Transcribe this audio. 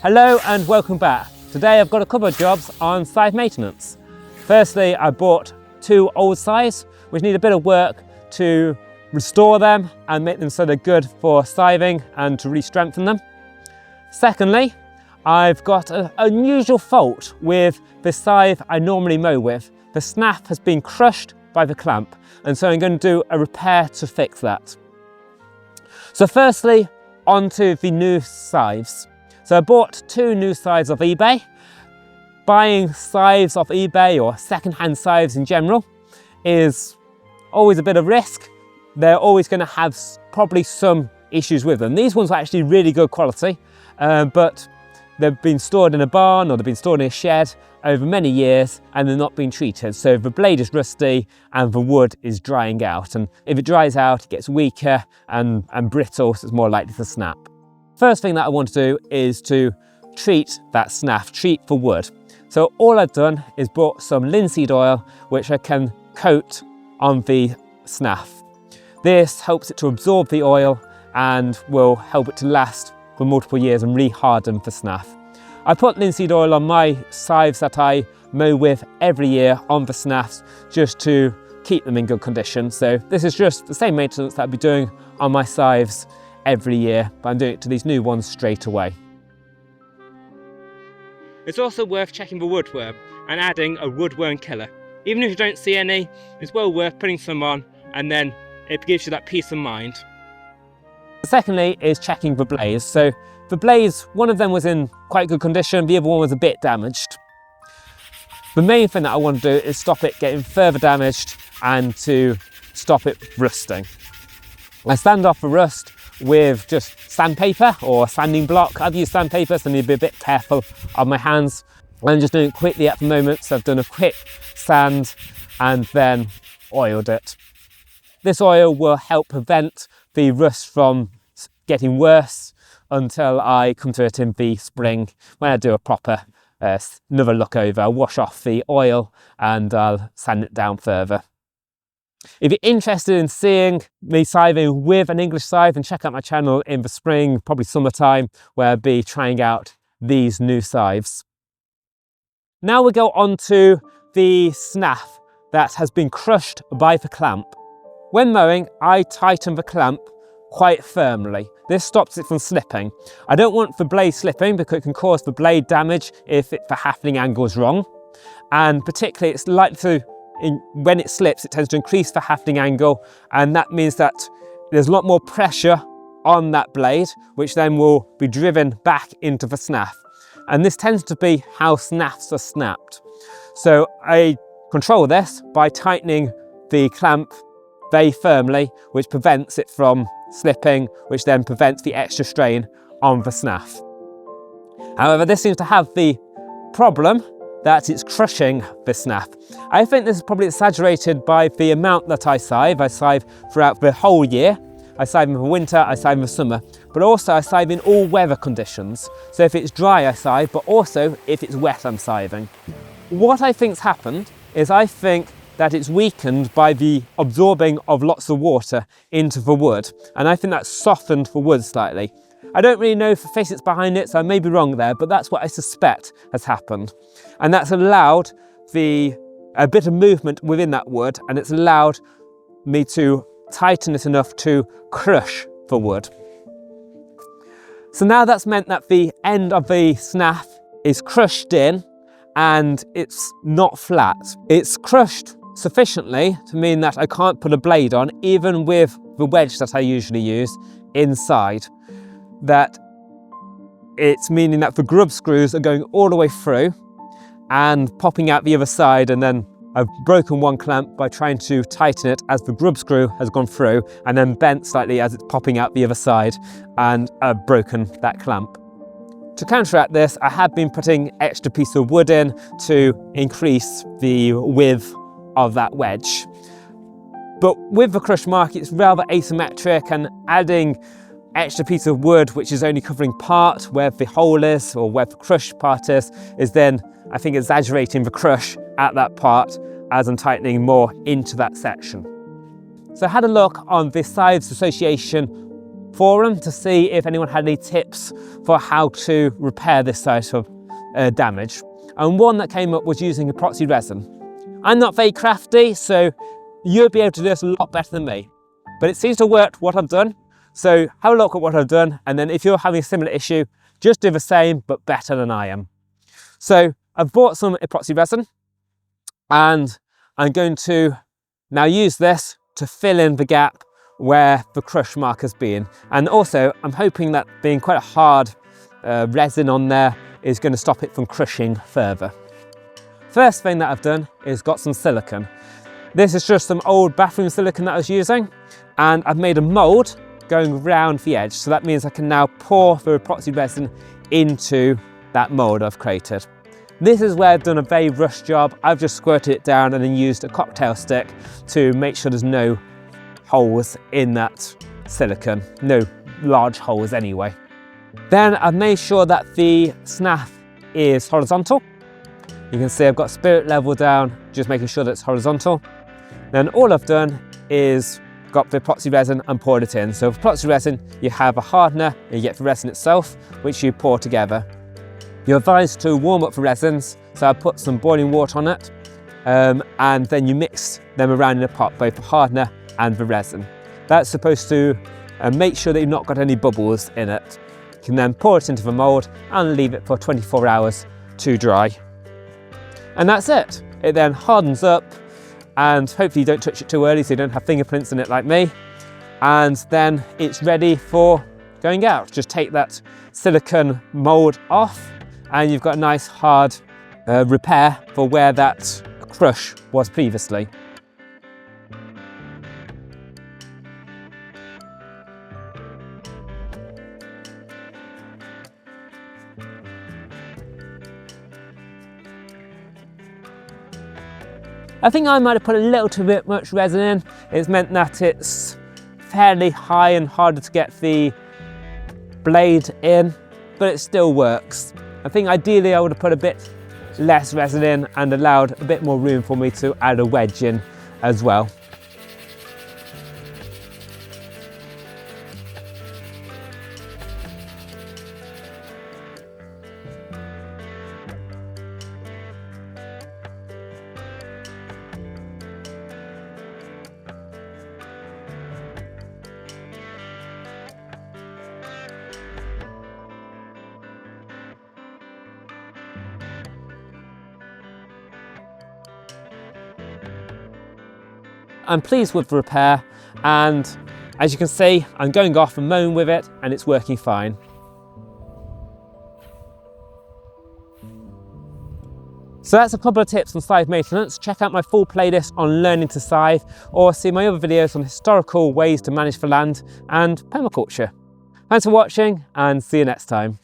Hello and welcome back. Today I've got a couple of jobs on scythe maintenance. Firstly, I bought two old scythes which need a bit of work to restore them and make them so they're good for scything and to re-strengthen them. Secondly, I've got an unusual fault with the scythe I normally mow with. The snath has been crushed by the clamp, and so I'm going to do a repair to fix that. So firstly, onto the new scythes. So I bought two new scythes off eBay. Buying scythes off eBay or second-hand scythes in general is always a bit of risk. They're always going to have probably some issues with them. These ones are actually really good quality, but they've been stored in a barn or they've been stored in a shed over many years and they're not being treated. So the blade is rusty and the wood is drying out. And if it dries out, it gets weaker and brittle, so it's more likely to snap. First thing that I want to do is to treat that snath, treat for wood. So all I've done is bought some linseed oil, which I can coat on the snath. This helps it to absorb the oil and will help it to last for multiple years and re-harden the snath. I put linseed oil on my scythes that I mow with every year on the snaths just to keep them in good condition. So this is just the same maintenance that I'd be doing on my scythes every year, but I'm doing it to these new ones straight away. It's also worth checking for woodworm and adding a woodworm killer. Even if you don't see any, it's well worth putting some on, and then it gives you that peace of mind. Secondly is checking the blades. So the blades, one of them was in quite good condition, the other one was a bit damaged. The main thing that I want to do is stop it getting further damaged and to stop it rusting. I sand off the rust with just sandpaper or sanding block. I've used sandpaper, so I need to be a bit careful on my hands. I'm just doing it quickly at the moment, so I've done a quick sand and then oiled it. This oil will help prevent the rust from getting worse until I come to it in the spring when I do a proper another look over. I'll wash off the oil and I'll sand it down further. If you're interested in seeing me scything with an English scythe, then check out my channel in the spring, probably summertime, where I'll be trying out these new scythes. Now we go on to the snath that has been crushed by the clamp. When mowing, I tighten the clamp quite firmly. This stops it from slipping. I don't want the blade slipping because it can cause the blade damage if the hafting angle is wrong. And particularly it's likely to, when it slips, it tends to increase the hafting angle, and that means that there's a lot more pressure on that blade, which then will be driven back into the snath. And this tends to be how snaths are snapped. So I control this by tightening the clamp very firmly, which prevents it from slipping, which then prevents the extra strain on the snath. However, this seems to have the problem that it's crushing the snath. I think this is probably exaggerated by the amount that I scythe. I scythe throughout the whole year. I scythe in the winter, I scythe in the summer, but also I scythe in all weather conditions. So if it's dry, I scythe, but also if it's wet, I'm scything. What I think's happened is I think that it's weakened by the absorbing of lots of water into the wood, and I think that's softened the wood slightly. I don't really know the physics behind it, so I may be wrong there, but that's what I suspect has happened. And that's allowed a bit of movement within that wood, and it's allowed me to tighten it enough to crush the wood. So now that's meant that the end of the snath is crushed in and it's not flat. It's crushed sufficiently to mean that I can't put a blade on, even with the wedge that I usually use inside. That it's meaning that the grub screws are going all the way through and popping out the other side, and then I've broken one clamp by trying to tighten it as the grub screw has gone through, and then bent slightly as it's popping out the other side, and I've broken that clamp. To counteract this, I have been putting extra piece of wood in to increase the width of that wedge. But with the crush mark, it's rather asymmetric, and adding extra piece of wood which is only covering part where the hole is or where the crush part is then, I think, exaggerating the crush at that part as I'm tightening more into that section. So I had a look on the Scythes Association forum to see if anyone had any tips for how to repair this sort of damage. And one that came up was using epoxy resin. I'm not very crafty, so you'll be able to do this a lot better than me. But it seems to work what I've done. So have a look at what I've done, and then if you're having a similar issue, just do the same, but better than I am. So I've bought some epoxy resin, and I'm going to now use this to fill in the gap where the crush mark has been. And also I'm hoping that being quite a hard resin on there is going to stop it from crushing further. First thing that I've done is got some silicone. This is just some old bathroom silicone that I was using, and I've made a mould going around the edge. So that means I can now pour the epoxy resin into that mould I've created. This is where I've done a very rush job. I've just squirted it down and then used a cocktail stick to make sure there's no holes in that silicone, no large holes anyway. Then I've made sure that the snath is horizontal. You can see I've got spirit level down, just making sure that it's horizontal. Then all I've done is got the epoxy resin and poured it in. So for epoxy resin, you have a hardener and you get the resin itself, which you pour together. You're advised to warm up the resins, so I put some boiling water on it, and then you mix them around in a pot, both the hardener and the resin. That's supposed to make sure that you've not got any bubbles in it. You can then pour it into the mould and leave it for 24 hours to dry. And that's it. It then hardens up, and hopefully you don't touch it too early so you don't have fingerprints in it like me. And then it's ready for going out. Just take that silicone mould off and you've got a nice hard repair for where that crush was previously. I think I might have put a little bit much resin in. It's meant that it's fairly high and harder to get the blade in, but it still works. I think ideally I would have put a bit less resin in and allowed a bit more room for me to add a wedge in as well. I'm pleased with the repair, and as you can see, I'm going off and mowing with it and it's working fine. So that's a couple of tips on scythe maintenance. Check out my full playlist on learning to scythe, or see my other videos on historical ways to manage the land and permaculture. Thanks for watching and see you next time.